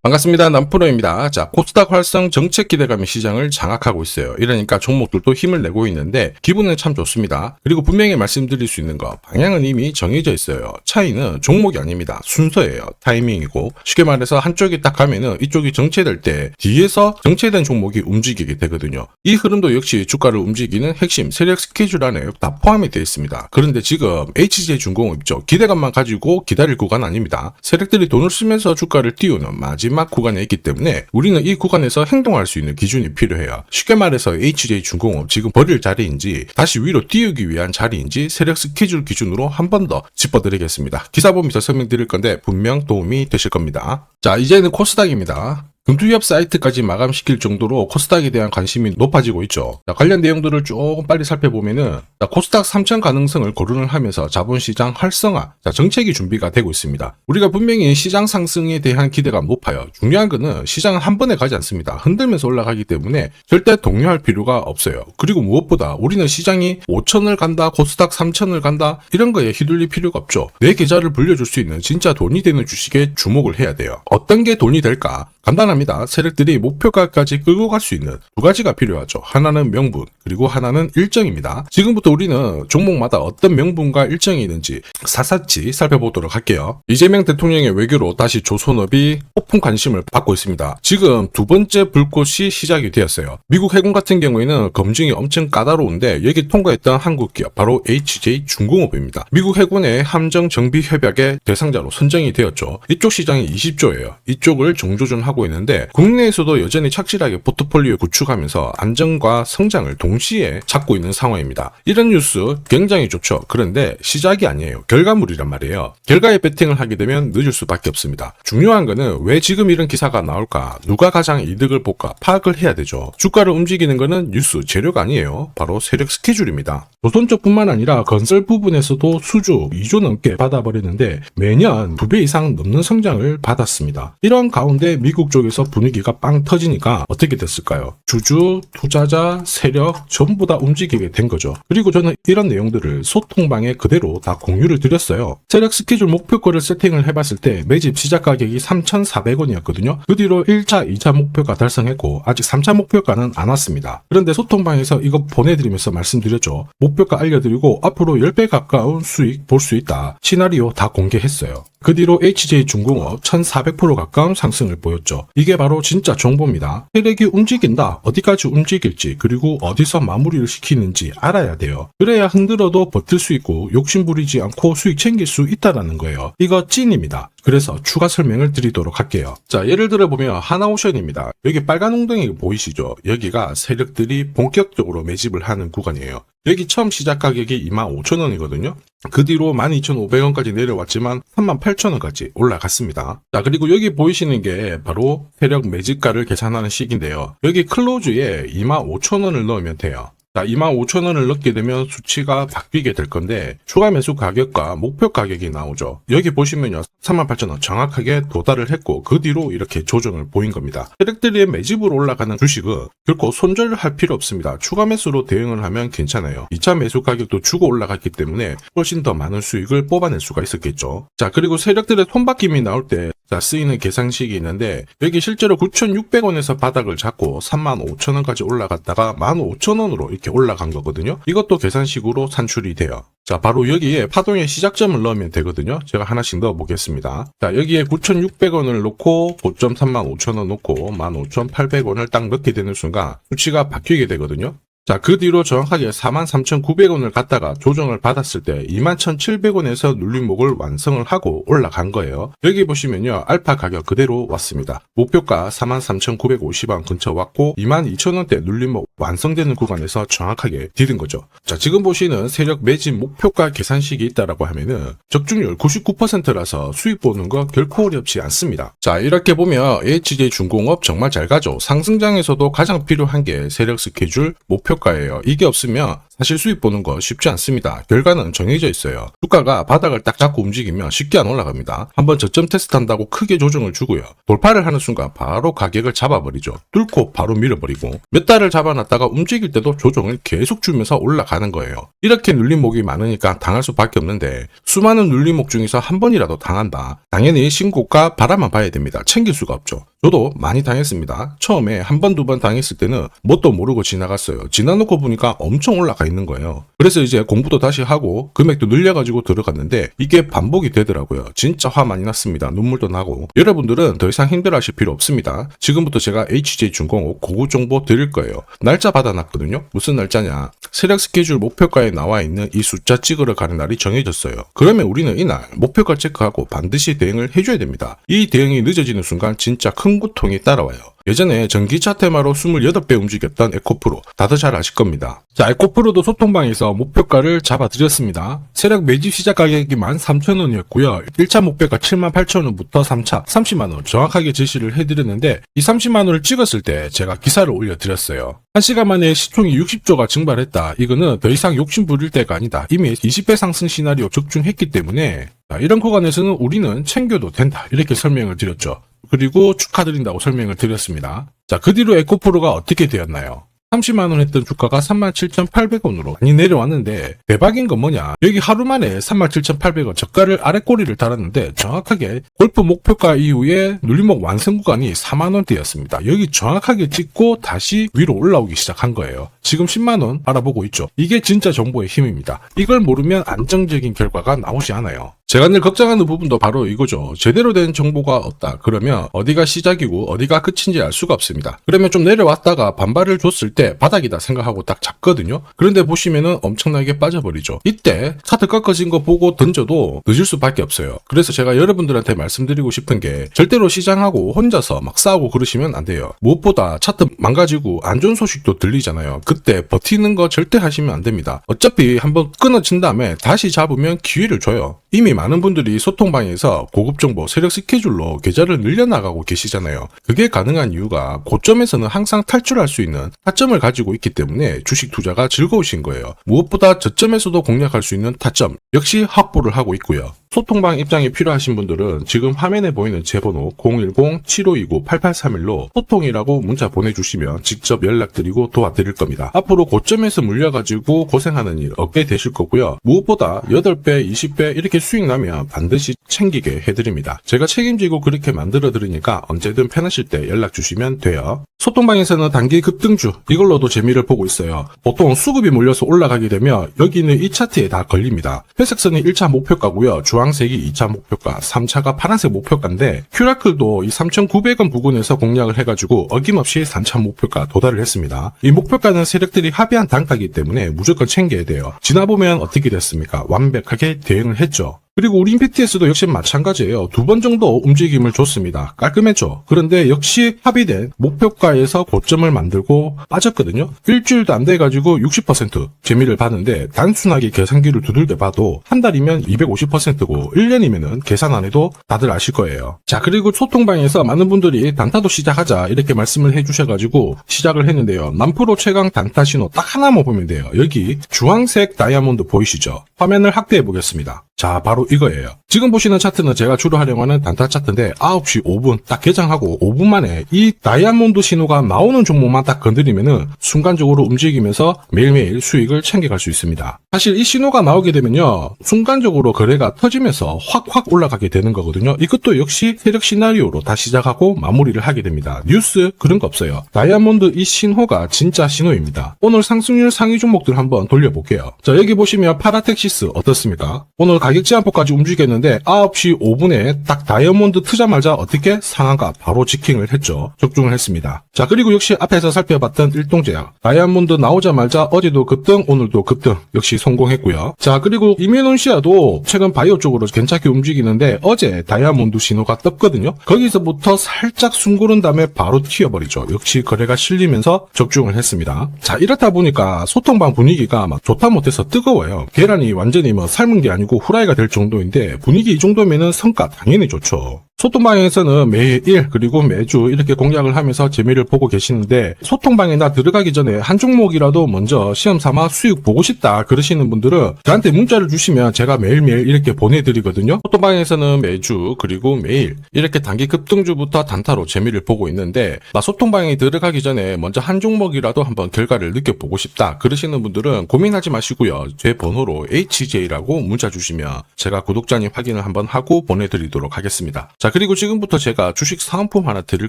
반갑습니다. 남프로입니다. 자, 코스닥 활성 정책 기대감이 시장을 장악하고 있어요. 이러니까 종목들도 힘을 내고 있는데 기분은 참 좋습니다. 그리고 분명히 말씀드릴 수 있는 거, 방향은 이미 정해져 있어요. 차이는 종목이 아닙니다. 순서예요. 타이밍이고, 쉽게 말해서 한쪽이 딱 가면은 이쪽이 정체될 때 뒤에서 정체된 종목이 움직이게 되거든요. 이 흐름도 역시 주가를 움직이는 핵심 세력 스케줄 안에 다 포함이 되어 있습니다. 그런데 지금 HJ중공업 있죠. 기대감만 가지고 기다릴 구간 아닙니다. 세력들이 돈을 쓰면서 주가를 띄우는 마지막 구간에 있기 때문에 우리는 이 구간에서 행동할 수 있는 기준이 필요해요. 쉽게 말해서 HJ중공업 지금 버릴 자리인지 다시 위로 띄우기 위한 자리인지 세력 스케줄 기준으로 한 번 더 짚어드리겠습니다. 기사 보면서 설명드릴 건데 분명 도움이 되실 겁니다. 자, 이제는 코스닥입니다. 금투협 사이트까지 마감시킬 정도로 코스닥에 대한 관심이 높아지고 있죠. 자, 관련 내용들을 조금 빨리 살펴보면은 코스닥 3000 가능성을 거론을 하면서 자본시장 활성화, 정책이 준비가 되고 있습니다. 우리가 분명히 시장 상승에 대한 기대가 높아요. 중요한 거는 시장은 한 번에 가지 않습니다. 흔들면서 올라가기 때문에 절대 동요할 필요가 없어요. 그리고 무엇보다 우리는 시장이 5000을 간다, 코스닥 3000을 간다 이런 거에 휘둘릴 필요가 없죠. 내 계좌를 불려줄 수 있는 진짜 돈이 되는 주식에 주목을 해야 돼요. 어떤 게 돈이 될까? 간단합니다. 세력들이 목표가까지 끌고 갈 수 있는 두 가지가 필요하죠. 하나는 명분, 그리고 하나는 일정입니다. 지금부터 우리는 종목마다 어떤 명분과 일정이 있는지 샅샅이 살펴보도록 할게요. 이재명 대통령의 외교로 다시 조선업이 폭풍 관심을 받고 있습니다. 지금 두 번째 불꽃이 시작이 되었어요. 미국 해군 같은 경우에는 검증이 엄청 까다로운데 여기 통과했던 한국 기업 바로 HJ중공업입니다. 미국 해군의 함정 정비 협약의 대상자로 선정이 되었죠. 이쪽 시장이 20조예요. 이쪽을 정조준하고 있는데 국내에서도 여전히 착실하게 포트폴리오 구축하면서 안정과 성장을 동시에 찾고 있는 상황입니다. 이런 뉴스 굉장히 좋죠. 그런데 시작이 아니에요. 결과물이란 말이에요. 결과에 베팅을 하게 되면 늦을 수밖에 없습니다. 중요한 거는 왜 지금 이런 기사가 나올까? 누가 가장 이득을 볼까? 파악을 해야 되죠. 주가를 움직이는 거는 뉴스, 재료가 아니에요. 바로 세력 스케줄입니다. 조선 쪽뿐만 아니라 건설 부분에서도 수주 2조 넘게 받아버리는데 매년 2배 이상 넘는 성장을 받았습니다. 이런 가운데 미국 쪽에서 분위기가 빵 터지니까 어떻게 됐을까요? 주주, 투자자, 세력 전부 다 움직이게 된 거죠. 그리고 저는 이런 내용들을 소통방에 그대로 다 공유를 드렸어요. 세력 스케줄 목표가를 세팅을 해봤을 때 매집 시작 가격이 3,400원이었거든요. 그 뒤로 1차, 2차 목표가 달성했고 아직 3차 목표가는 안 왔습니다. 그런데 소통방에서 이거 보내드리면서 말씀드렸죠. 목표가 알려드리고 앞으로 10배 가까운 수익 볼 수 있다. 시나리오 다 공개했어요. 그 뒤로 HJ중공업 1400% 가까운 상승을 보였죠. 이게 바로 진짜 정보입니다. 세력이 움직인다. 어디까지 움직일지 그리고 어디서 마무리를 시키는지 알아야 돼요. 그래야 흔들어도 버틸 수 있고 욕심부리지 않고 수익 챙길 수 있다는 거예요. 이거 찐입니다. 그래서 추가 설명을 드리도록 할게요. 자, 예를 들어 보면 하나오션입니다. 여기 빨간 웅덩이 보이시죠? 여기가 세력들이 본격적으로 매집을 하는 구간이에요. 여기 처음 시작 가격이 25,000원이거든요. 그 뒤로 12,500원까지 내려왔지만 38,000원까지 올라갔습니다. 자, 그리고 여기 보이시는 게 바로 세력 매집가를 계산하는 식인데요. 여기 클로즈에 25,000원을 넣으면 돼요. 자, 25,000원을 넣게 되면 수치가 바뀌게 될 건데 추가 매수 가격과 목표 가격이 나오죠. 여기 보시면요. 38,000원 정확하게 도달을 했고 그 뒤로 이렇게 조정을 보인 겁니다. 세력들이 매집으로 올라가는 주식은 결코 손절을 할 필요 없습니다. 추가 매수로 대응을 하면 괜찮아요. 2차 매수 가격도 주고 올라갔기 때문에 훨씬 더 많은 수익을 뽑아낼 수가 있었겠죠. 자, 그리고 세력들의 손바뀜이 나올 때 쓰이는 계산식이 있는데 여기 실제로 9,600원에서 바닥을 잡고 35,000원까지 올라갔다가 15,000원으로 이렇게 올라간 거거든요. 이것도 계산식으로 산출이 돼요. 자, 바로 여기에 파동의 시작점을 넣으면 되거든요. 제가 하나씩 넣어 보겠습니다. 자, 여기에 9,600원을 놓고 고점 35,000원 놓고 15,800원을 딱 넣게 되는 순간 수치가 바뀌게 되거든요. 자, 그 뒤로 정확하게 43,900원을 갖다가 조정을 받았을 때 21,700원에서 눌림목을 완성을 하고 올라간 거예요. 여기 보시면요. 알파 가격 그대로 왔습니다. 목표가 43,950원 근처 왔고 22,000원대 눌림목 완성되는 구간에서 정확하게 디딘 거죠. 자, 지금 보시는 세력 매집 목표가 계산식이 있다라고 하면은 적중률 99%라서 수익 보는 거 결코 어렵지 않습니다. 자, 이렇게 보면 HJ중공업 정말 잘 가죠. 상승장에서도 가장 필요한 게 세력 스케줄 목표 가예요. 이게 없으면 사실 수익 보는 거 쉽지 않습니다. 결과는 정해져 있어요. 주가가 바닥을 딱 잡고 움직이면 쉽게 안 올라갑니다. 한번 저점 테스트한다고 크게 조정을 주고요. 돌파를 하는 순간 바로 가격을 잡아버리죠. 뚫고 바로 밀어버리고 몇 달을 잡아놨다가 움직일 때도 조정을 계속 주면서 올라가는 거예요. 이렇게 눌림목이 많으니까 당할 수밖에 없는데 수많은 눌림목 중에서 한 번이라도 당한다. 당연히 신고가 바라만 봐야 됩니다. 챙길 수가 없죠. 저도 많이 당했습니다. 처음에 한 번, 두 번 당했을 때는 뭣도 모르고 지나갔어요. 지나놓고 보니까 엄청 올라가 있는 거예요. 그래서 이제 공부도 다시 하고 금액도 늘려가지고 들어갔는데 이게 반복이 되더라고요. 진짜 화 많이 났습니다. 눈물도 나고. 여러분들은 더 이상 힘들어하실 필요 없습니다. 지금부터 제가 HJ-005 고급 정보 드릴 거예요. 날짜 받아놨거든요. 무슨 날짜냐? 세력 스케줄 목표가에 나와 있는 이 숫자 찍으러 가는 날이 정해졌어요. 그러면 우리는 이날 목표가 체크하고 반드시 대응을 해줘야 됩니다. 이 대응이 늦어지는 순간 진짜 큰 고통이 따라와요. 예전에 전기차 테마로 28배 움직였던 에코프로 다들 잘 아실 겁니다. 자, 에코프로도 소통방에서 목표가를 잡아드렸습니다. 세력 매집 시작 가격이 13,000원이었고요. 1차 목표가 78,000원부터 3차 30만원 정확하게 제시를 해드렸는데 이 30만원을 찍었을 때 제가 기사를 올려드렸어요. 1시간 만에 시총이 60조가 증발했다. 이거는 더 이상 욕심 부릴 때가 아니다. 이미 20배 상승 시나리오 적중했기 때문에 이런 구간에서는 우리는 챙겨도 된다. 이렇게 설명을 드렸죠. 그리고 축하드린다고 설명을 드렸습니다. 자, 그 뒤로 에코프로가 어떻게 되었나요? 30만원 했던 주가가 37,800원으로 많이 내려왔는데 대박인 건 뭐냐? 여기 하루 만에 37,800원 저가를 아래 꼬리를 달았는데 정확하게 골프 목표가 이후에 눌림목 완성 구간이 4만원대였습니다. 여기 정확하게 찍고 다시 위로 올라오기 시작한 거예요. 지금 10만원 알아보고 있죠. 이게 진짜 정보의 힘입니다. 이걸 모르면 안정적인 결과가 나오지 않아요. 제가 늘 걱정하는 부분도 바로 이거죠. 제대로 된 정보가 없다. 그러면 어디가 시작이고 어디가 끝인지 알 수가 없습니다. 그러면 좀 내려왔다가 반발을 줬을 때 바닥이다 생각하고 딱 잡거든요. 그런데 보시면은 엄청나게 빠져버리죠. 이때 차트 꺾어진 거 보고 던져도 늦을 수밖에 없어요. 그래서 제가 여러분들한테 말씀드리고 싶은 게 절대로 시장하고 혼자서 막 싸우고 그러시면 안 돼요. 무엇보다 차트 망가지고 안 좋은 소식도 들리잖아요. 그때 버티는 거 절대 하시면 안 됩니다. 어차피 한번 끊어진 다음에 다시 잡으면 기회를 줘요. 이미 많은 분들이 소통방에서 고급 정보 세력 스케줄로 계좌를 늘려나가고 계시잖아요. 그게 가능한 이유가 고점에서는 항상 탈출할 수 있는 타점을 가지고 있기 때문에 주식 투자가 즐거우신 거예요. 무엇보다 저점에서도 공략할 수 있는 타점 역시 확보를 하고 있고요. 소통방 입장이 필요하신 분들은 지금 화면에 보이는 제 번호 010-7529-8831로 소통이라고 문자 보내주시면 직접 연락드리고 도와드릴 겁니다. 앞으로 고점에서 물려가지고 고생하는 일 없게 되실 거고요. 무엇보다 8배, 20배 이렇게 수익 나면 반드시 챙기게 해드립니다. 제가 책임지고 그렇게 만들어 드리니까 언제든 편하실 때 연락 주시면 돼요. 소통방에서는 단기 급등주 이걸로도 재미를 보고 있어요. 보통 수급이 몰려서 올라가게 되면 여기는 이 차트에 다 걸립니다. 회색선이 1차 목표가고요. 주황색이 2차 목표가, 3차가 파란색 목표가인데 큐라클도 이 3,900원 부근에서 공략을 해가지고 어김없이 3차 목표가 도달을 했습니다. 이 목표가는 세력들이 합의한 단가이기 때문에 무조건 챙겨야 돼요. 지나보면 어떻게 됐습니까? 완벽하게 대응을 했죠. 그리고 우리 임팩트에서도 역시 마찬가지예요. 2번 정도 움직임을 줬습니다. 깔끔했죠. 그런데 역시 합의된 목표가에서 고점을 만들고 빠졌거든요. 일주일도 안 돼가지고 60% 재미를 봤는데 단순하게 계산기를 두들겨 봐도 한 달이면 250%고 1년이면은 계산 안 해도 다들 아실 거예요. 자, 그리고 소통방에서 많은 분들이 단타도 시작하자 이렇게 말씀을 해주셔가지고 시작을 했는데요. 남프로 최강 단타 신호 딱 하나만 보면 돼요. 여기 주황색 다이아몬드 보이시죠? 화면을 확대해 보겠습니다. 자, 바로 이거예요. 지금 보시는 차트는 제가 주로 활용하는 단타 차트인데 9시 5분 딱 개장하고 5분 만에 이 다이아몬드 신호가 나오는 종목만 딱 건드리면은 순간적으로 움직이면서 매일매일 수익을 챙겨갈 수 있습니다. 사실 이 신호가 나오게 되면요, 순간적으로 거래가 터지면서 확 올라가게 되는 거거든요. 이것도 역시 세력 시나리오로 다 시작하고 마무리를 하게 됩니다. 뉴스 그런 거 없어요. 다이아몬드 이 신호가 진짜 신호입니다. 오늘 상승률 상위 종목들 한번 돌려볼게요. 자, 여기 보시면 파라텍시스 어떻습니까? 오늘 가격 제한폭까지 움직였는데 9시 5분에 딱 다이아몬드 트자마자 어떻게 상한가 바로 지킹을 했죠. 적중을 했습니다. 자, 그리고 역시 앞에서 살펴봤던 일동제약 다이아몬드 나오자마자 어제도 급등 오늘도 급등 역시 성공했고요. 자, 그리고 이뮤논시아도 최근 바이오 쪽으로 괜찮게 움직이는데 어제 다이아몬드 신호가 떴거든요. 거기서부터 살짝 숨고른 다음에 바로 튀어버리죠. 역시 거래가 실리면서 적중을 했습니다. 자, 이렇다 보니까 소통방 분위기가 막 좋다 못해서 뜨거워요. 계란이 완전히 삶은 게 아니고 후라이가 될 정도인데 분위기 이 정도면은 성과 당연히 좋죠. 소통방에서는 매일 그리고 매주 이렇게 공략을 하면서 재미를 보고 계시는데, 소통방에나 들어가기 전에 한 종목이라도 먼저 시험 삼아 수익 보고 싶다 그러시는 분들은 저한테 문자를 주시면 제가 매일매일 이렇게 보내드리거든요. 소통방에서는 매주 그리고 매일 이렇게 단기 급등주부터 단타로 재미를 보고 있는데, 나 소통방에 들어가기 전에 먼저 한 종목이라도 한번 결과를 느껴보고 싶다 그러시는 분들은 고민하지 마시고요. 제 번호로 HJ라고 문자 주시면 제가 구독자님 확인을 한번 하고 보내드리도록 하겠습니다. 자, 그리고 지금부터 제가 주식 사은품 하나 드릴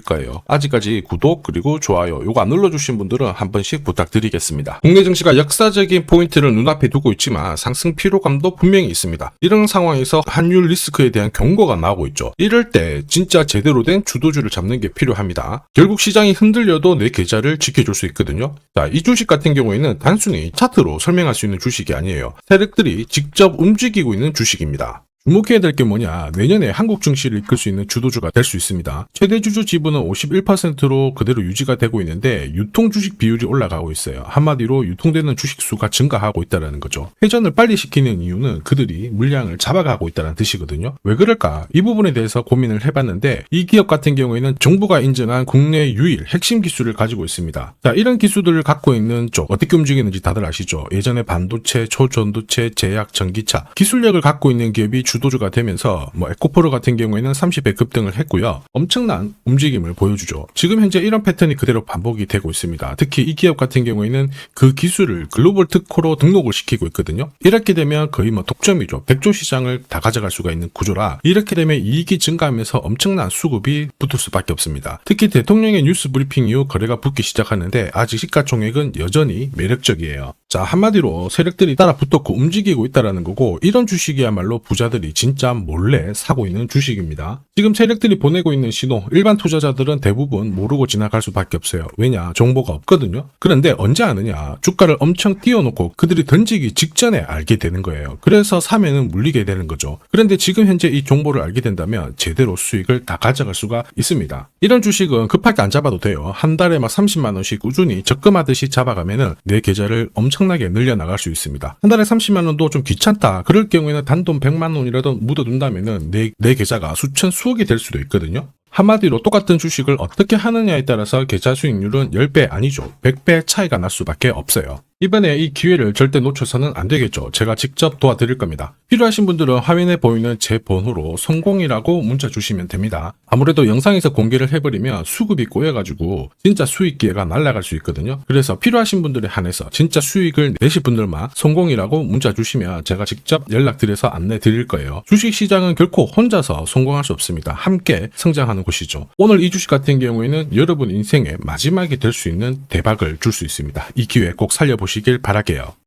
거예요. 아직까지 구독 그리고 좋아요 요거 안 눌러주신 분들은 한 번씩 부탁드리겠습니다. 국내 증시가 역사적인 포인트를 눈앞에 두고 있지만 상승 피로감도 분명히 있습니다. 이런 상황에서 환율 리스크에 대한 경고가 나오고 있죠. 이럴 때 진짜 제대로 된 주도주를 잡는 게 필요합니다. 결국 시장이 흔들려도 내 계좌를 지켜줄 수 있거든요. 자, 이 주식 같은 경우에는 단순히 차트로 설명할 수 있는 주식이 아니에요. 세력들이 직접 움직이고 있는 주식입니다. 주목해야 될 게 뭐냐, 내년에 한국 증시를 이끌 수 있는 주도주가 될 수 있습니다. 최대 주주 지분은 51%로 그대로 유지가 되고 있는데 유통 주식 비율이 올라가고 있어요. 한마디로 유통되는 주식 수가 증가하고 있다는 거죠. 회전을 빨리 시키는 이유는 그들이 물량을 잡아가고 있다는 뜻이거든요. 왜 그럴까? 이 부분에 대해서 고민을 해봤는데, 이 기업 같은 경우에는 정부가 인정한 국내 유일 핵심 기술을 가지고 있습니다. 자, 이런 기술들을 갖고 있는 쪽 어떻게 움직이는지 다들 아시죠? 예전에 반도체, 초전도체, 제약, 전기차 기술력을 갖고 있는 기업이 주도주가 되면서 에코프로 같은 경우에는 30배 급등을 했고요. 엄청난 움직임을 보여주죠. 지금 현재 이런 패턴이 그대로 반복이 되고 있습니다. 특히 이 기업 같은 경우에는 그 기술을 글로벌 특허로 등록을 시키고 있거든요. 이렇게 되면 거의 독점이죠. 100조 시장을 다 가져갈 수가 있는 구조라, 이렇게 되면 이익이 증가하면서 엄청난 수급이 붙을 수밖에 없습니다. 특히 대통령의 뉴스 브리핑 이후 거래가 붙기 시작하는데 아직 시가총액은 여전히 매력적이에요. 자, 한마디로 세력들이 따라 붙었고 움직이고 있다는 거고, 이런 주식이야말로 부자들이 진짜 몰래 사고 있는 주식입니다. 지금 세력들이 보내고 있는 신호, 일반 투자자들은 대부분 모르고 지나갈 수밖에 없어요. 왜냐? 정보가 없거든요. 그런데 언제 아느냐? 주가를 엄청 띄워놓고 그들이 던지기 직전에 알게 되는 거예요. 그래서 사면은 물리게 되는 거죠. 그런데 지금 현재 이 정보를 알게 된다면 제대로 수익을 다 가져갈 수가 있습니다. 이런 주식은 급하게 안 잡아도 돼요. 한 달에 30만 원씩 꾸준히 적금하듯이 잡아가면은 내 계좌를 엄청나게 늘려나갈 수 있습니다. 한 달에 30만 원도 좀 귀찮다 그럴 경우에는 단돈 100만 원이라도 묻어둔다면은 내 계좌가 수천 수억이 될 수도 있거든요. 한마디로 똑같은 주식을 어떻게 하느냐에 따라서 계좌 수익률은 10배 아니죠. 100배 차이가 날 수밖에 없어요. 이번에 이 기회를 절대 놓쳐서는 안 되겠죠. 제가 직접 도와드릴 겁니다. 필요하신 분들은 화면에 보이는 제 번호로 성공이라고 문자 주시면 됩니다. 아무래도 영상에서 공개를 해버리면 수급이 꼬여가지고 진짜 수익 기회가 날아갈 수 있거든요. 그래서 필요하신 분들에 한해서 진짜 수익을 내실 분들만 성공이라고 문자 주시면 제가 직접 연락드려서 안내 드릴 거예요. 주식시장은 결코 혼자서 성공할 수 없습니다. 함께 성장하는 곳이죠. 오늘 이 주식 같은 경우에는 여러분 인생의 마지막이 될 수 있는 대박을 줄 수 있습니다. 이 기회 꼭 살려보시길 바랄게요.